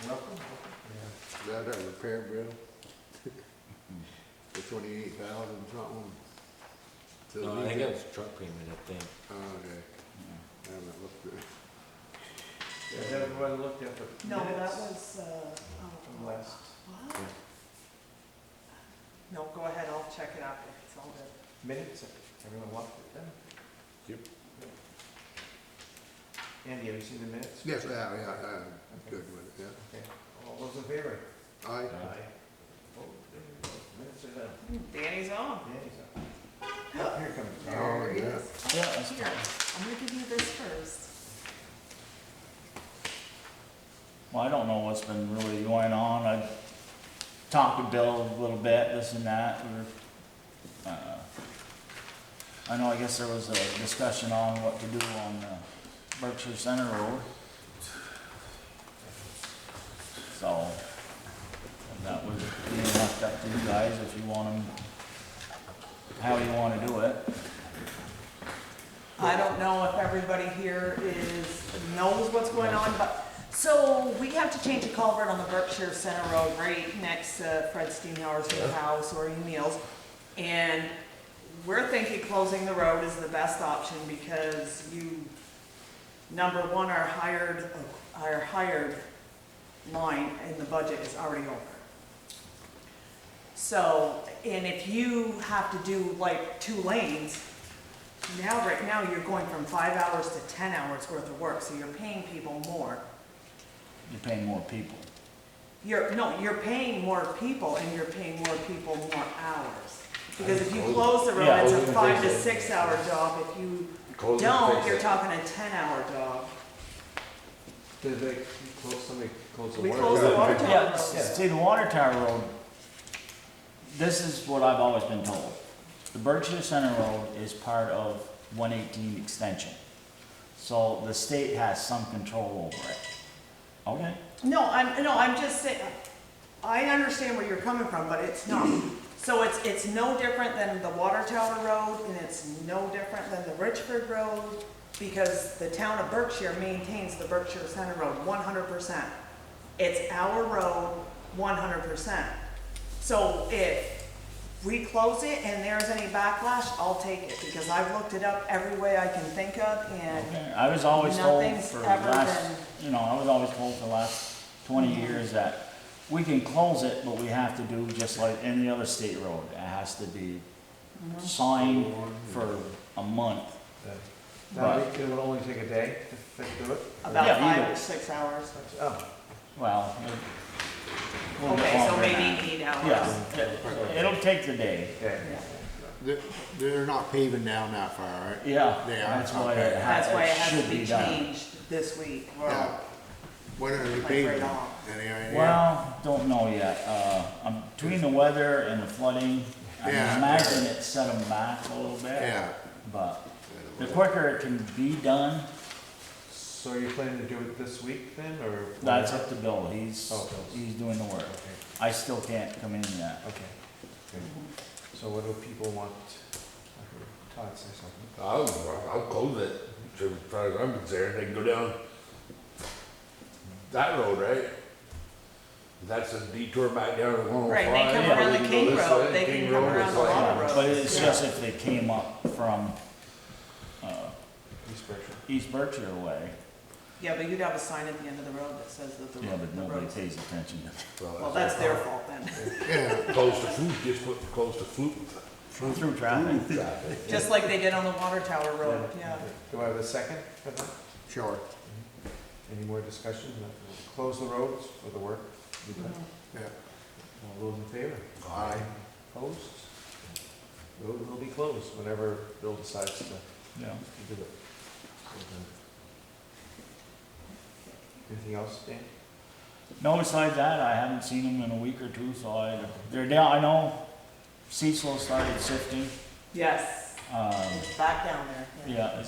Welcome. That repair bill? For 28,000 something? To No, I leave think it? it was truck payment, I think. Oh, okay. I haven't looked at it. Has everyone looked at the No, that minutes was, from last? what? No, go ahead, I'll check it after, it's all good. Minutes? Everyone looked at them? Yep. Andy, have you seen the minutes? Yes, yeah, Okay. good with it, Okay, all those in favor? yeah. Aye. Oh, there you go. Minutes are done. Danny's on. Danny's up. Oh, here comes Danny. There he yeah. is. Yeah, that's Here, I'm gonna give you this first. Well, I don't know what's been really going on. I talked to Bill a little bit, this and that. I know, I guess there was a discussion on what to do on Berkshire Center Road. So, that would be left up to you guys if you want them, how you want to do it. I don't know if everybody here knows what's going on, but, so we have to change a culvert on the Berkshire Center Road right next to Fred Steenhauer's new house or Emil's. And we're thinking closing the road is the best option because you, number one, our hired line in the budget is already over. So, and if you have to do like 2 lanes, right now you're going from 5 hours to 10 hours worth of work, so you're paying people more. You're paying more people. You're paying more people and you're paying more people more hours. Because if you close the road, Yeah, it's we a can 5 to fix it. 6 hour job. If you Close it and don't, fix you're it. talking a 10-hour job. Did they somebody close the We water? closed the water tower Yeah, road. see, the water tower road, this is what I've always been told. The Berkshire Center Road is part of 118 extension. So the state has some control over it. Okay? No, I'm just saying, I understand where you're coming from, but it's not. So it's no different than the Water Tower Road, and it's no different than the Richford Road, because the town of Berkshire maintains the Berkshire Center Road 100%. It's our road 100%. So if we close it and there's any backlash, I'll take it, because I've looked it up every way I can think of, and Okay. I was always told Nothing's for the ever last, been- I was always told for the last 20 years that we can close it, but we have to do just like any other state road. It has to be signed for a month. Now, it will only take a day to do it? about Yeah, 5 either. or 6 hours. Oh, Well, a little bit Okay, so longer than maybe that. 8 hours. Yeah, it'll take the day. okay. Yeah. They're not paving down that far, right? Yeah, They are, that's why okay. That's why it has should to be done. changed this week. Yeah. Well, When are they Like paving? right on. Any idea? Well, don't know yet. Between the weather and the flooding, I Yeah. imagine it set them back a little bit. Yeah. But the quicker it can be done, So you're planning to do it this week then, or? that's up to Bill. He's Oh, Bill's. he's doing the work. Okay, I still can't come in yet. okay. Good. So what do people want? I heard Todd say something. I'll close it, as far as I'm concerned, they can go down that road, right? That's a detour back down to 105. Right, they come Yeah, around they the can go King this Road, way, they King can come Road, around it's a like- lot of roads. But it's Yeah. just if they came up from East Berkshire. East Berkshire way. Yeah, but you'd have a sign at the end of the road that says that the Yeah, but the nobody road's. pays attention to Well, that's their fault then. Yeah. Close to food, just put close to food. through traffic. Traffic. Just like they did on the Water Tower Road, yeah. Do I have a second for that? Sure. Any more discussion? Close the roads for the work? Be done? Yeah. All those in favor? Aye. Opposed? Road will be closed whenever Bill decides to Yeah. do it. Anything else, Dan? No, besides that, I haven't seen them in a week or two, so they're down. I know Cecil started sifting. Yes, it's back down there. Yeah,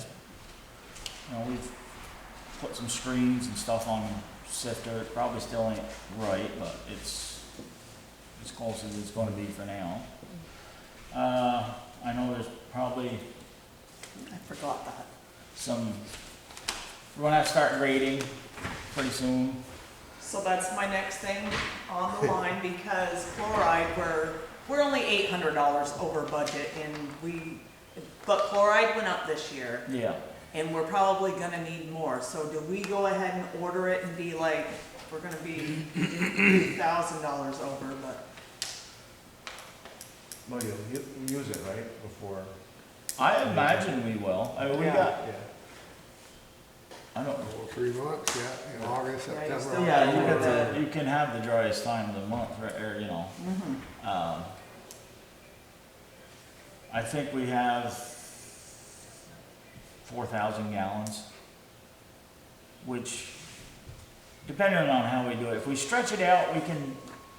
we've put some screens and stuff on sifter. It probably still ain't right, but it's as close as it's gonna be for now. I know there's probably I forgot that. we're gonna have to start grading pretty soon. So that's my next thing on the line, because chloride, we're only $800 over budget, and but chloride went up this year, Yeah, and we're probably gonna need more. So do we go ahead and order it and be like, we're gonna be $3,000 over, but Well, you'll use it, right, before? I imagine we will. I mean, we got, Yeah. I don't know. Well, 3 months, yeah, in August, Yeah, you September. still- Yeah, you Yeah. got you can have the driest time of the month, or, you know. I think we have 4,000 gallons, which, depending on how we do it, if we stretch it out,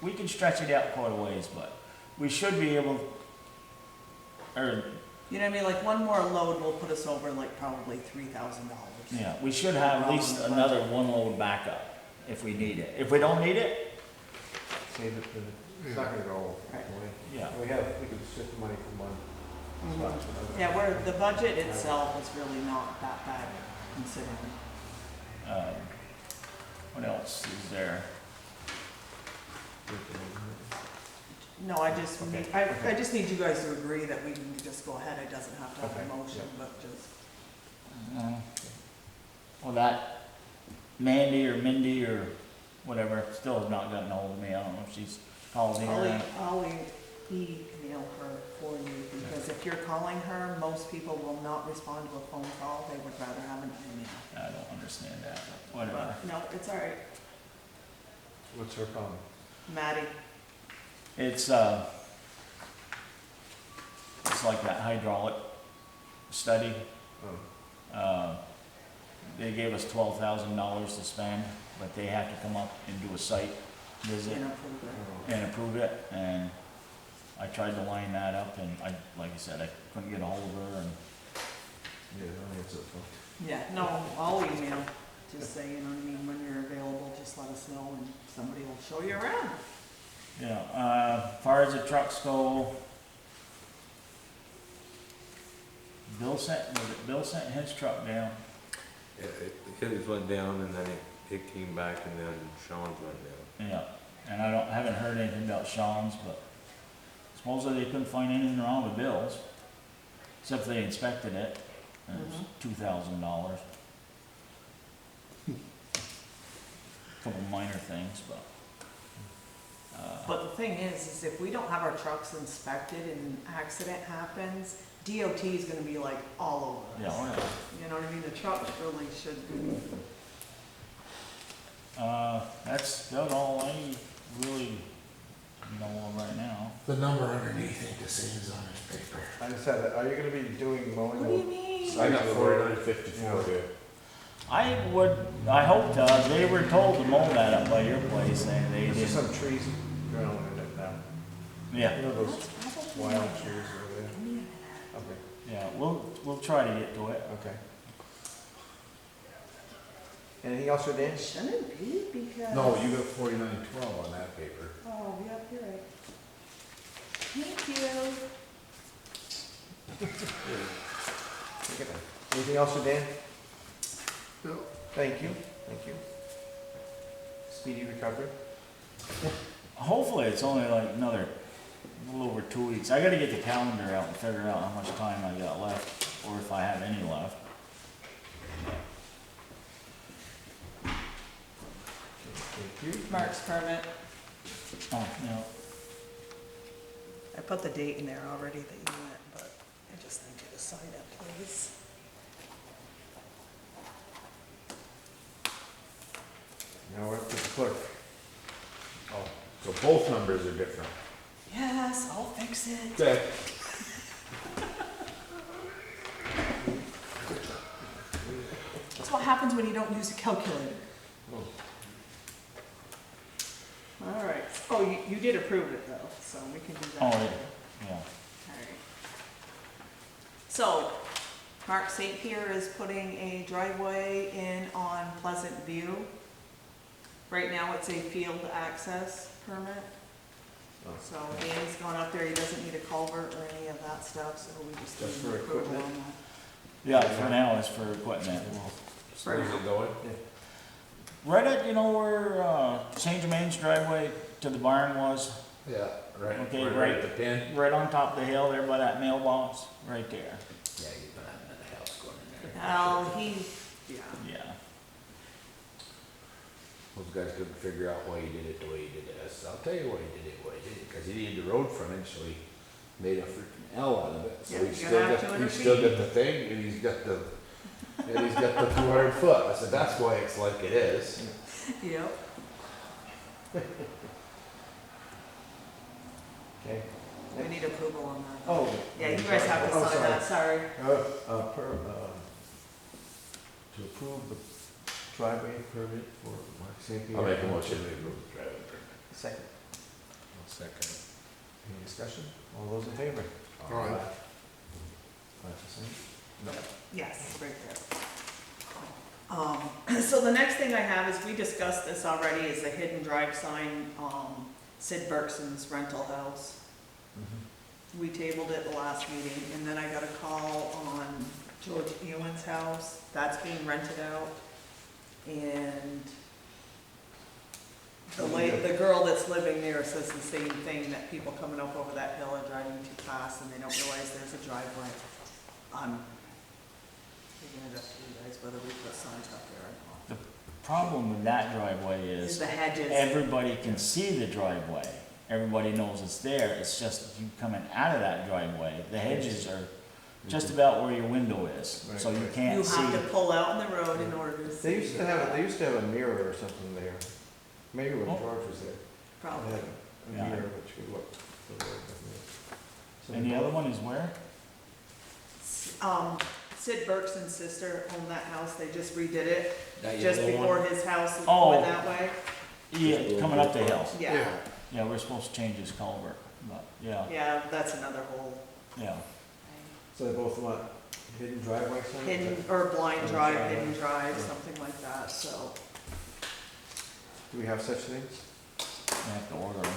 we can stretch it out quite a ways, but we should be able, or, you know what I mean, like one more load will put us over like probably $3,000. yeah, we should have at least another one load backup if we need it. If we don't need it, Save it for it's not gonna go Right. away. yeah. We could shift the money from one spot to another. Yeah, where the budget itself is really not that bad considering. What else is there? No, I just Okay, need, I just need you guys to agree that we can just go ahead, it doesn't have to have Okay, a motion, yeah. but just. Well, that Mandy or Mindy or whatever still has not gotten hold of me. I don't know if she's called here. I'll email her for you, because if you're calling her, most people will not respond to a phone call, they would rather have an email. I don't understand that, but whatever. But, no, it's all right, What's her problem? Maddie. It's like that hydraulic study. Oh. They gave us $12,000 to spend, but they have to come up and do a site visit Inappropriate. and approve it, and I tried to line that up, and like I said, I couldn't get a hold of her, and Yeah, no, it's a phone. Yeah, no, I'll email, just say, you know what I mean, when you're available, just let us know and somebody will show you around. as far as the trucks go, Bill sent his truck down. His went down and then it came back and then Sean's went down. Yeah, and I haven't heard anything about Sean's, but supposedly they couldn't find anything wrong with Bill's, except they inspected it, and it was $2,000. Couple minor things, but. But the thing is if we don't have our trucks inspected and an accident happens, DOT is gonna be like all over Yeah, us. oh You know what I mean, the trucks really should be. yeah. That's about all I really know of right now. The number underneath it just is on his paper. I just had, are you gonna be doing mowing? What do you mean? I got 49.54 there. I hope to, they were told to mow that up by your place, and they There's just didn't. some trees growing in it now. Yeah, You know those That's probably wild not trees bad. over there? Give me a minute. Okay, yeah, we'll try to get to it. okay. Anything else for Dan? Shouldn't be, because. No, you got 49.12 on that paper. Oh, yep, you're right. Thank you. Look at that. Anything else for Dan? No. Thank you, thank you. Speedy recovery? Hopefully, it's only like another, a little over 2 weeks. I gotta get the calendar out and figure out how much time I got left, or if I have any left. Thank you. Mark's permit. Oh, yeah. I put the date in there already that you went, but I just need you to sign it, please. Now we're up to the clerk. Oh, so both numbers are different. Yes, I'll fix it. Okay. That's what happens when you don't use a calculator. Oh. All right. Oh, you did approve it though, so we can do that. Oh, later. yeah. All right. So, Mark St. Pierre is putting a driveway in on Pleasant View. Right now, it's a field access permit. Oh. So Danny's gone up there, he doesn't need a culvert or any of that stuff, so we just Just need for an approval on equipment? that. Yeah, for now, it's for equipment. Where's it going? Right at, you know, where, St. Germain's driveway to the barn was, Yeah, right, Okay, right right. at the pin. right on top of the hill there by that mailbox, right there. Yeah, you're gonna have another house going in there. Yeah. Yeah. Those guys couldn't figure out why he did it the way he did it. I said, I'll tell you why he did it, because he needed the road frontage, so he made a freaking L out of it. So Yeah, he's you're still gonna have got, 200 he's still feet. got the thing, and he's got the 200 foot. I said, that's why it's like it is. Yep. Okay. We need approval on that. Oh. Yeah, you guys have to Oh, sign sorry. that, sorry. To approve the driveway permit for Mark St. Pierre. I'll make a motion to approve the driveway permit. Second. I'll second. Any discussion? All those in favor? All right. 5%? No. Yes, right there. So the next thing I have is, we discussed this already, is the hidden drive sign, Sid Berkson's rental house. We tabled it the last meeting, and then I got a call on George Ewan's house, that's being rented out. And the girl that's living there says the same thing, that people coming up over that hill are driving too fast and they don't realize there's a driveway. Leaving it up to you guys whether we put signs up there or not. Problem with that driveway Is is the hedges. everybody can see the driveway. Everybody knows it's there. It's just you coming out of that driveway, the hedges are just about where your window is, Right, so you right. can't You see. have to pull out in the road in order to see. They used to have a mirror or something there. Maybe when Oh. George was there. They Probably. had a Yeah. mirror which could look. for the road, definitely. So And the other one is where? Sid Berkson's sister owned that house, they just redid it, That just yellow before one? his house is Oh. going that way. Yeah, coming up the hill. Yeah, Yeah, we're supposed to change this culvert, but, yeah, yeah, that's another whole yeah. So they both want hidden driveway signs? hidden, or blind drive, Drive. hidden drive, Yeah. something like that, so. Do we have such things? You have to order them.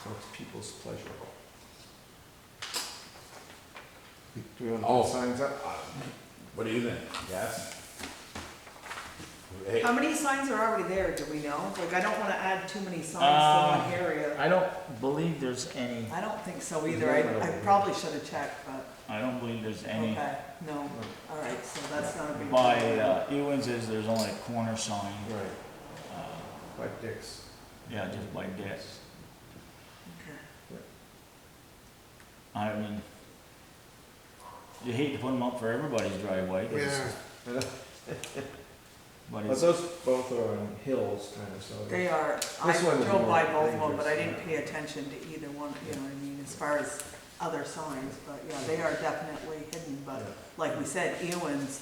So it's people's pleasure. Do we want to Oh. put signs up? What do you think? Yes? Hey, How many signs are already there, do we know? Like, I don't wanna add too many signs to one area. I don't believe there's any, I don't think so either, I probably should've checked, but, I don't believe there's any. okay, no, alright, so that's not a big. By, deal. Ewens is, there's only a corner sign, Right, uh, by Dick's. yeah, just by Dick's. Okay. I mean, you hate to put them up for everybody's driveway, 'cause Yeah, but But it's, those both are on hills kind of, so. They are, I This one is drove by more both of them, but I dangerous, didn't pay attention to either one, you know what I mean, as far as other signs, but yeah, they are definitely hidden, but Yeah. like we said, Ewan's,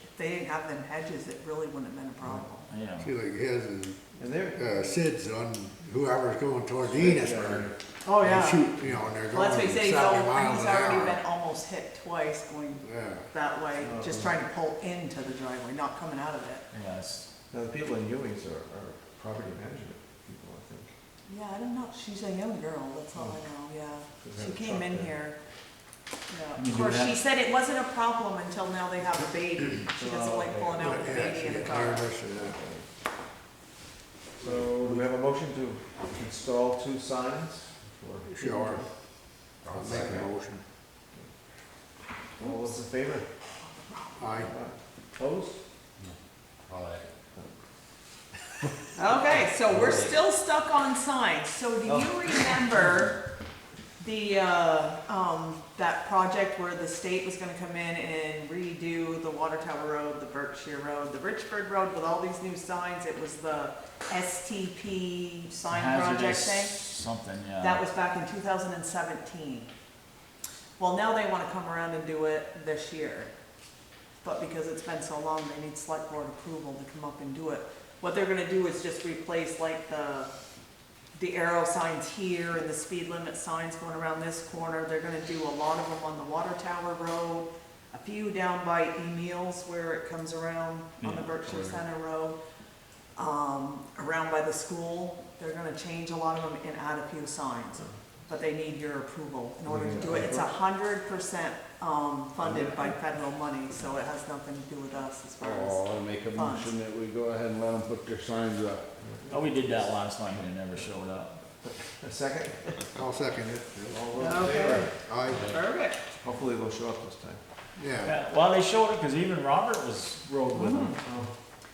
if they didn't have them hedges, it really wouldn't have been a problem. yeah. see like his and And they're, Sid's on whoever's going towards Enosburg. Oh, They yeah. shoot, you know, and they're Well, that's what going he said, he's 70 miles an already hour. been almost hit twice going Yeah, that way, just trying to pull into the driveway, not coming out of it. Yes. now the people in Ewings are property management people, I think. Yeah, I don't know, she's a young girl, that's all I know, yeah. Does She have a came truck in there. here. Yeah, You of do course, that? she said it wasn't a problem until now they have a baby. She doesn't like pulling out with the yeah, baby she in the gets car. nervous and that. So do we have a motion to install 2 signs for? Sure. I'll make a motion. All those in favor? Aye. Opposed? all right. Okay, so we're still stuck on signs. So do you remember the, that project where the state was gonna come in and redo the Water Tower Road, the Berkshire Road, the Richford Road with all these new signs? It was the STP sign project Hazardous thing? something, yeah. That was back in 2017. Well, now they wanna come around and do it this year. But because it's been so long, they need select board approval to come up and do it. What they're gonna do is just replace like the arrow signs here and the speed limit signs going around this corner. They're gonna do a lot of them on the Water Tower Road, a few down by Emil's where it comes around on the Yeah, Berkshire correct. Center Road. Around by the school, they're gonna change a lot of them and add a few signs. but they need your approval in order to Yeah. do it. It's 100%, funded by federal money, so it has nothing to do with us as far as. Oh, I'll make a funds. motion that we go ahead and let them put their signs up. Oh, we did that last time, and it never showed up. A second? I'll second it. All those in Okay. favor? Aye, Perfect. Hopefully they'll show up this time. yeah. Yeah, well, they showed it, cause even Robert was rode with them.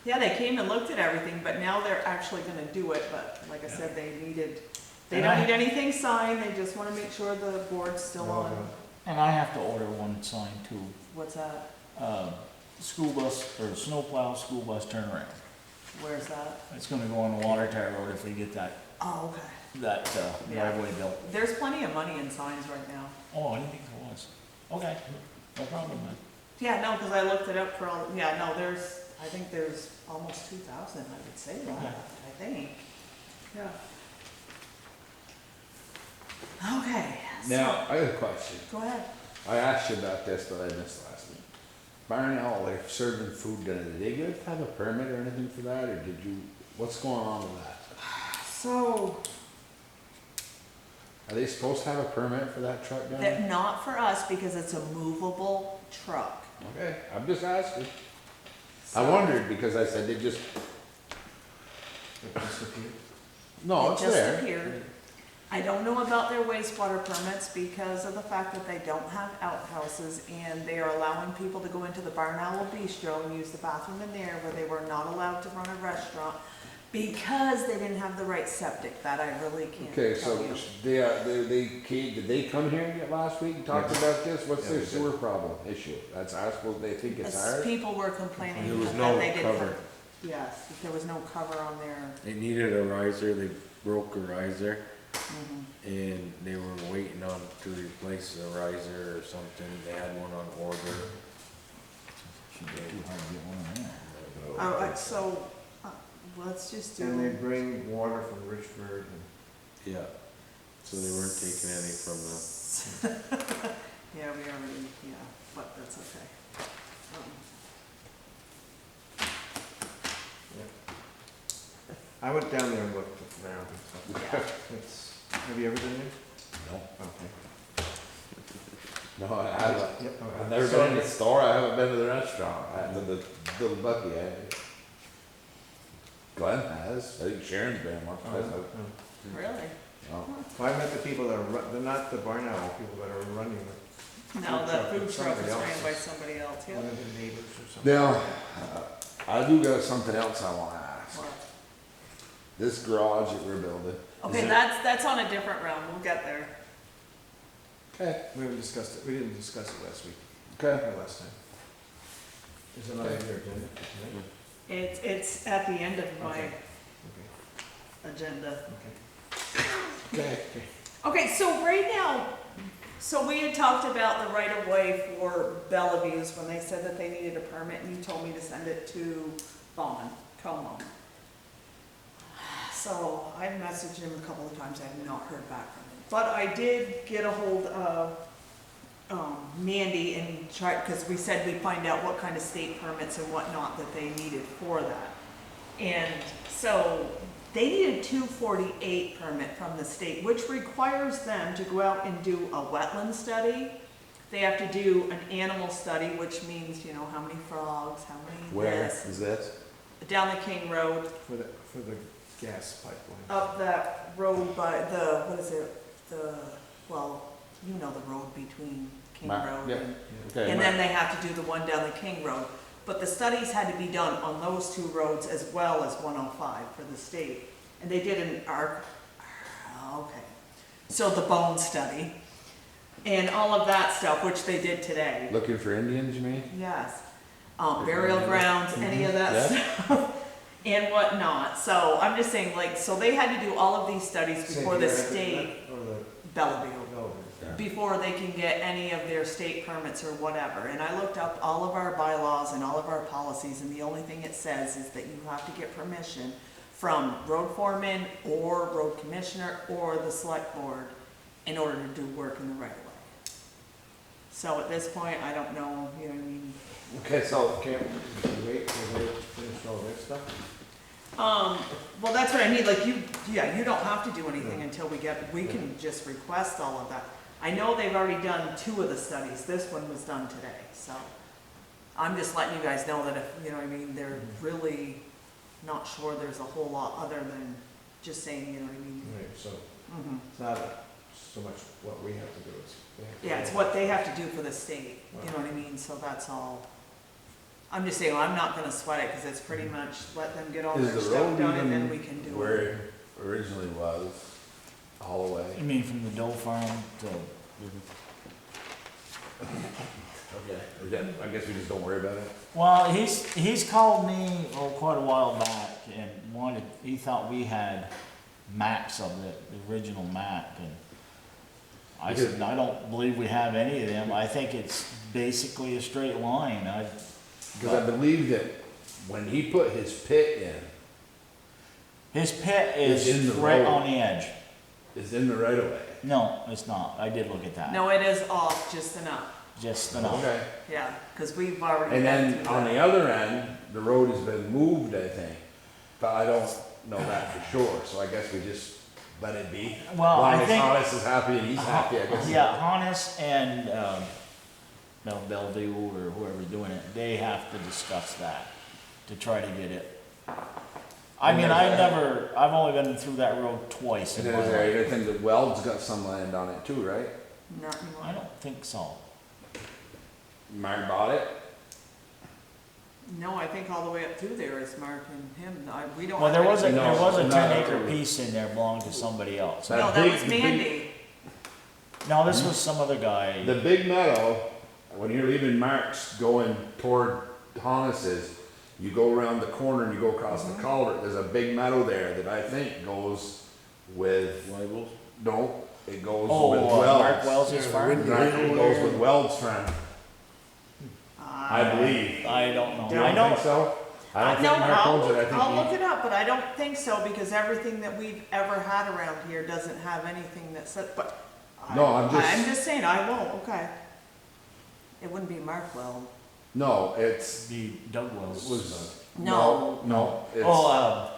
Yeah, they came and looked at everything, but now they're actually gonna do it, but like I said, they And don't I- need anything signed, they just wanna make sure the board's still Well on. done. And I have to order one sign too. What's that? School bus, or snowplow school bus turnaround. Where's that? It's gonna go on the water tower road if they get that, Oh, okay. Yeah. driveway built. There's plenty of money in signs right now. Oh, I didn't think there was. Okay, no problem then. Yeah, no, because I looked it up for all, yeah, no, I think there's almost 2,000, I would say that, Okay. I think. Yeah. Okay. so- Now, I got a question. Go ahead. I asked you about this, but I missed last week. Barn Owl, they're serving food dinner. Did they get have a permit or anything for that, or did you, what's going on with that? So, Are they supposed to have a permit for that truck down there? not for us because it's a movable truck. Okay, I'm just asking. I So- wondered because I said they just, It disappeared. no, It it's just there. appeared. I don't know about their wastewater permits because of the fact that they don't have outhouses and they are allowing people to go into the Barn Owl Bistro and use the bathroom in there where they were not allowed to run a restaurant because they didn't have the right septic. That I really can't Okay, tell so you. did they come here last week and talk Yes. about this? What's Yeah, their they did. sewer problem issue? That's, I suppose they think it's As ours? people were complaining There was that no they didn't. cover. Yes, that there was no cover on their. They needed a riser, they broke a riser, Mhm. and they were waiting on to replace the riser or something, they had one on order. Should be too hard to get one in there. All right, so, let's just do. And they bring water from Richford and. Yeah, so they weren't taking any from the, Yeah, we already, yeah, but that's okay. I went down there and looked around and stuff. Yeah. It's, have you ever been there? No. Okay. No, I haven't. Yep. I've never been in the store, I haven't been to the restaurant, the Little Bucky, Glenn has, I think Sharon's been once, Oh, I oh. Really? no. Well, I met the people that are, they're not the Barn Owl people that are running it. No, the food It's truck is somebody ran by else's. somebody else, yeah. One of the neighbors or something. Now, I do got something else I wanna ask. What? This garage that we're building. Okay, that's on a different round, we'll get there. Okay. We haven't discussed it, we didn't discuss it last week, Okay. or last time. Is it on your agenda tonight? It's at the end of my Okay. agenda. Okay. Okay. Okay, so right now, so we had talked about the right of way for Bellevue's when they said that they needed a permit and you told me to send it to Bond, Como. So I messaged him a couple of times, I have not heard back from him. But I did get a hold of Mandy and try, because we said we'd find out what kind of state permits and whatnot that they needed for that. And so they need a 248 permit from the state, which requires them to go out and do a wetland study. They have to do an animal study, which means, you know, how many frogs, how many Where this. is this? Down the King Road, For the gas pipeline. up that road by the, what is it, well, you know the road between King Road Yeah. and. Okay. And then they have to do the one down the King Road. But the studies had to be done on those two roads as well as 105 for the state. And they did an okay. So the bone study and all of that stuff, which they did today. Looking for Indians, you mean? Yes. Burial grounds, any of that Yeah. stuff and whatnot. So I'm just saying, like, so they had to do all of these studies Say before the here, state, Or the, Bellevue. no, Before they can get any of their state permits or whatever. And I looked up all of our bylaws and all of our policies, and the only thing it says is that you have to get permission from road foreman or road commissioner or the select board in order to do work in the right of way. So at this point, I don't know, you know what I mean? Okay, so, can't we wait till they finish all their stuff? Well, that's what I mean, like you don't have to do anything until we can just request all of that. I know they've already done 2 of the studies, this one was done today, so. I'm just letting you guys know that if, you know what I mean, they're really not sure there's a whole lot other than just saying, you know what I mean? Right, so Mhm. it's not so much what we have to do, it's they have to. Yeah, it's what they have to do for the state, you know what I mean, so that's all. I'm just saying, I'm not gonna sweat it, cause it's pretty much let them get all Is their the stuff road done and then even we can do where it. it originally was, all the way? You mean from the dough farm to, Okay. I guess we just don't worry about it? well, he's called me, quite a while back and he thought we had maps of the original map and I said, I don't believe we have any of them. I think it's basically a straight line. Because I believe that when he put his pit in, His pit It's in is the right road. on the edge. it's in the right of way. No, it's not. I did look at that. No, it is off just enough, Just enough. Okay. yeah, cause we've already And been then through on the that. other end, the road has been moved, I think. But I don't know that for sure, so I guess we just let it be. Well, Long I as think, Hollis is happy and he's happy, I guess. yeah, Hannes and, Bellevue or whoever's doing it, they have to discuss that to try to get it. I mean, I've only been through that road twice And in then my is there life. anything that Weld's got some land on it too, right? Not anymore. I don't think so. Mark bought it? No, I think all the way up through there is Mark and him, we don't. Well, have there was a, anything- there was a No, 10-acre no. piece in there belonging to somebody else. That No, that big- was the big- Mandy. No, this was some other guy. The big meadow, when you're leaving Mark's going toward Hollis's, you go around the corner and you go across the culvert, there's a big meadow there that I think goes with, no, it goes Oh, with Mark Weld's. Wells' Yeah, farm? Whitney. It goes with Weld's friend, I believe. I don't know. You I don't think know, so? I don't No, think Mark owns it, I think I'll look he. it up, but I don't think so, because everything that we've ever had around here doesn't have anything that said, but. No, I'm I'm just, just saying, I won't, okay. It wouldn't be Mark Weld. no, it's, the Doug it Wells. was, No. no, Oh,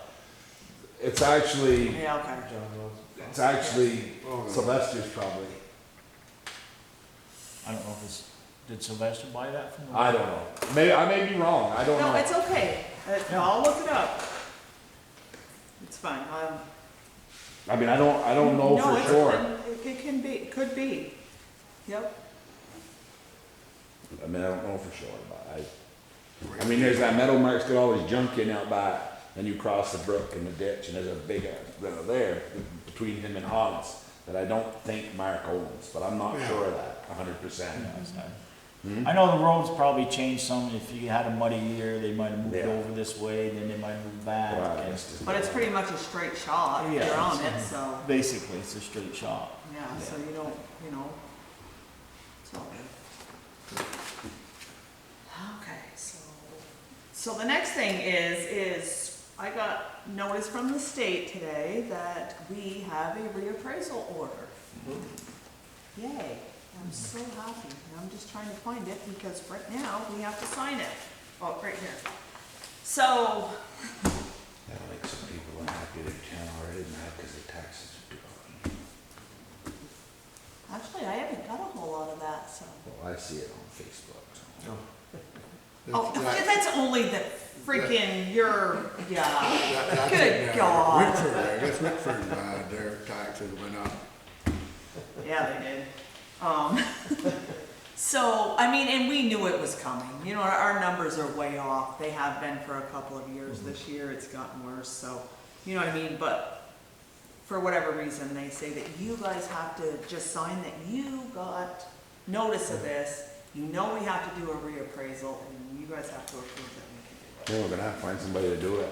it's actually, Yeah, okay. John Rose. it's actually Oh, no. Sylvester's probably. I don't know if it's, did Sylvester buy that from the? I don't know. I may be wrong. I don't No, know. it's okay. I'll look it up. It's fine. I mean, I don't know No, for it's- sure. It can be, could be. Yep. I mean, I don't know for sure, but I mean, there's that meadow Mark's got all his junk in out back, and you cross the brook and the ditch, and there's a big meadow there between him and Hans that I don't think Mark owns, but I'm not Yeah. sure of that 100%. Yeah, it's not- Hmm? I know the roads probably changed some. If you had a muddy year, they might have moved Yeah. over this way, then they might move back. Well, and it's just- But it's pretty much a straight shot. Yeah, You're on it's- it, so, Basically, it's a straight shot. yeah, so you don't, it's all good. Okay, so the next thing is I got notice from the state today that we have a reappraisal order. Yay, I'm so happy, and I'm just trying to find it because right now we have to sign it. Oh, right here. So, That'll make some people unhappy that town already mad because their taxes are too high. actually, I haven't got a whole lot of that, so. Well, I see it on Facebook. So. Oh, That- that's only the freaking, yeah, that's good in, God. Whitford, I guess Whitford, their taxes went up. Yeah, they did. So, I mean, and we knew it was coming, our numbers are way off, they have been for a couple of years, this year it's gotten worse, so, you know what I mean, but for whatever reason, they say that you guys have to just sign that you got notice of this, we have to do a reappraisal, and you guys have to approve that we can do it. Yeah, we're gonna have to find somebody to do it.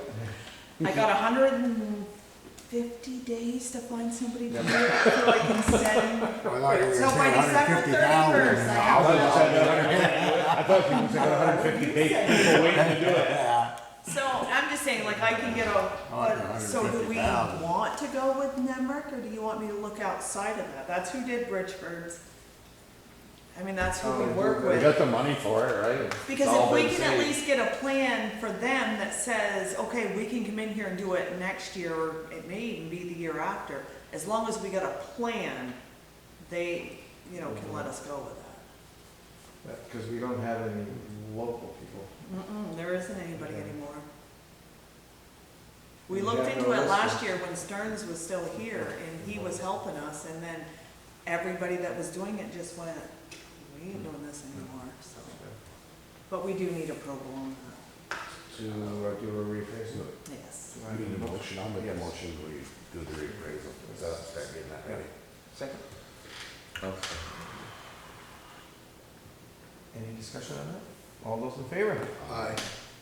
I got 150 days to find somebody to do it, so I can send. I thought you were So gonna by say December 31st, I 150,000. have I thought you said 150 people waiting to do it. So I'm just saying, like, I can get so do we 150,000. want to go with Nemrick, or do you want me to look outside of that? That's who did Bridgeford's. I mean, that's who Oh, we we work do We with. got the money for it, right? Because It's all if we been can at saved. least get a plan for them that says, okay, we can come in here and do it next year, or it may even be the year after, as long as we got a plan, they, can let us go with that. Because we don't have any local people. There isn't anybody Okay. anymore. We We looked have into no it last listers. year when Stearns was still here, and he was helping us, and then everybody that was doing it just went, we ain't doing this anymore, so. But we do need approval on that, To do a reappraisal. yes. Do I We have need a a motion, I'll make a Yes. motion, we do the reappraisal, so I'll start getting that ready. Second. Any discussion on that? All those in favor? Aye.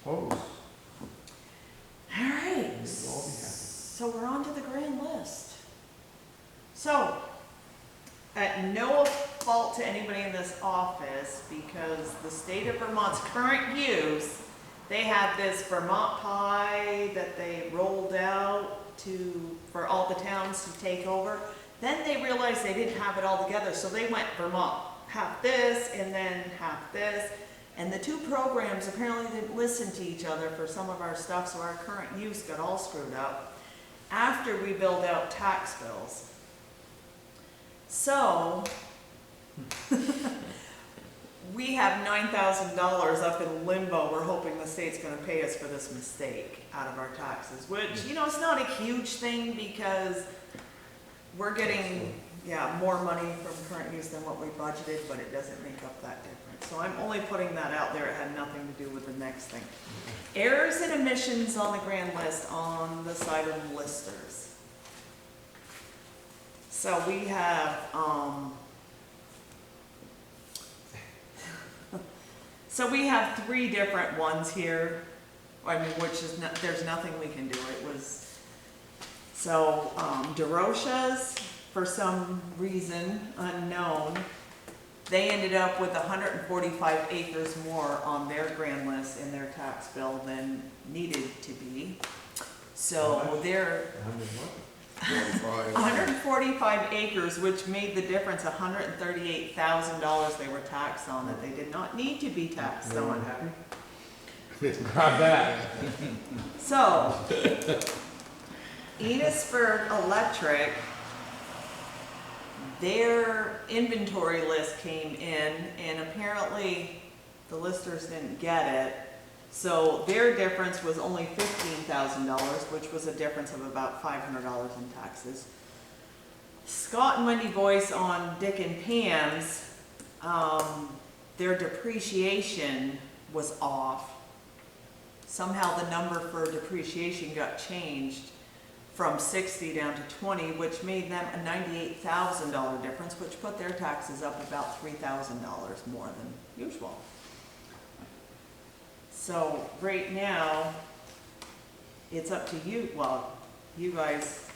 Opposed? All right, We'll all be happy. so we're on to the grand list. So, at no fault to anybody in this office, because the state of Vermont's current use, they have this Vermont pie that they rolled out for all the towns to take over. Then they realized they didn't have it all together, so they went Vermont, half this and then half this. And the two programs apparently didn't listen to each other for some of our stuff, so our current use got all screwed up after we billed out tax bills. So, we have $9,000 up in limbo. We're hoping the state's gonna pay us for this mistake out of our taxes, which, it's not a huge thing because we're getting, more money from current use than what we budgeted, but it doesn't make up that difference. So I'm only putting that out there. It had nothing to do with the next thing. Errors and omissions on the grand list on the side of listers. So we have, three different ones here. Which is, there's nothing we can do. It was, DeRocha's, for some reason unknown, they ended up with 145 acres more on their grand list in their tax bill than needed to be. So they're 45. 145 acres, which made the difference $138,000 they were taxed on that they did not need to be taxed Everyone on. happy? Not bad. So, Enosburg Electric, their inventory list came in, and apparently the listers didn't get it. So their difference was only $15,000, which was a difference of about $500 in taxes. Scott and Wendy Boyce on Dick and Pam's, their depreciation was off. Somehow the number for depreciation got changed from 60 down to 20, which made them a $98,000 difference, which put their taxes up about $3,000 more than usual. So right now, it's up to you, you guys,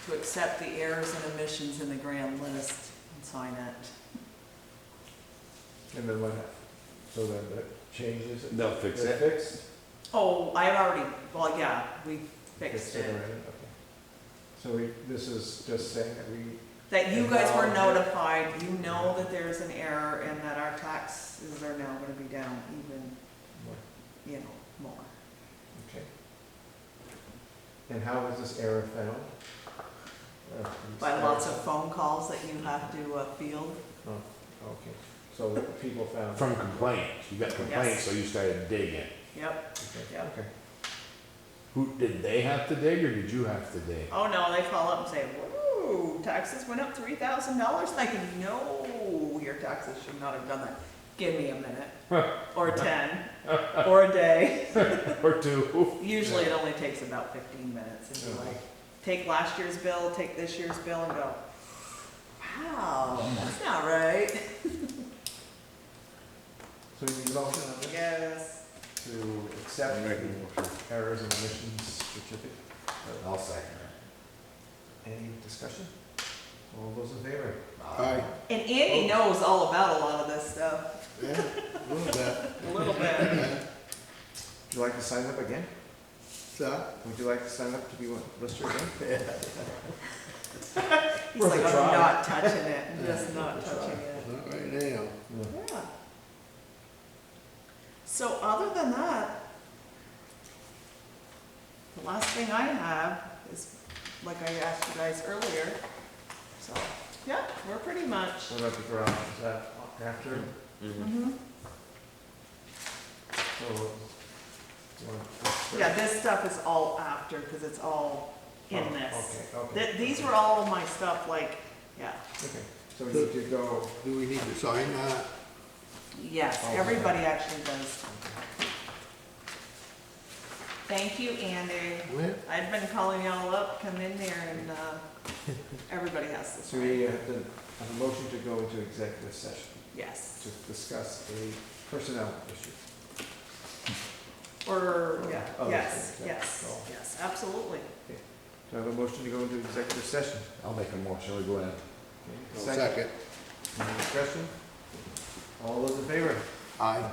to accept the errors and omissions in the grand list and sign it. And then what happened? So then the changes? They'll fix they're it. Fixed? Oh, I've already, we fixed it. already, okay. So this is just saying that we, That you guys were And notified, you know that there's an error and that our taxes are now gonna be down even, more. okay. And how was this error found? By lots of phone calls that you have to field. Oh, okay. So people found. From complaints, you got complaints, Yes. so you started digging. Yep. Okay, Yep. okay. Who, did they have to dig, or did you have to dig? Oh no, they call up and say, whoa, taxes went up $3,000. Thinking, no, your taxes should not have done that. Give me a minute, or 10, or a day. Or two? Usually it only takes about 15 minutes, and you Okay. take last year's bill, take this year's bill, and go, wow, that's not right. So you need a motion on this? Yes. To accept Make a the motion. errors and omissions certificate? I'll second Any discussion? All those in favor? it. Aye. And Andy knows all about a lot of this stuff, Yeah, a little bit. a little bit. Would you like to sign up again? So, Would you like to sign up to be one lister again? He's Worth like, a I'm try. not touching it, I'm just Yeah, not worth a touching try. it. not right now. Yeah. So other than that, the last thing I have is, like I asked you guys earlier, so, yeah, we're pretty much. What about the garage, is that after? Mhm. So, Yeah, this stuff is all after, because it's all in Oh, this. okay. These were all of my stuff, like, yeah. Okay, so we need to go, Do we need to sign that? Yes, Oh, everybody actually does. Thank you, Andy. Yeah. I've been calling y'all up, come in there, and, everybody has to so we sign. have to have a motion to go into executive session Yes, to discuss a personnel issue. or, yeah, Other yes, things, yeah. yes, So- yes, absolutely. Do I have a motion to go into executive session? I'll make a motion, we go in. Okay, Second. Any discussion? All those in favor? Aye.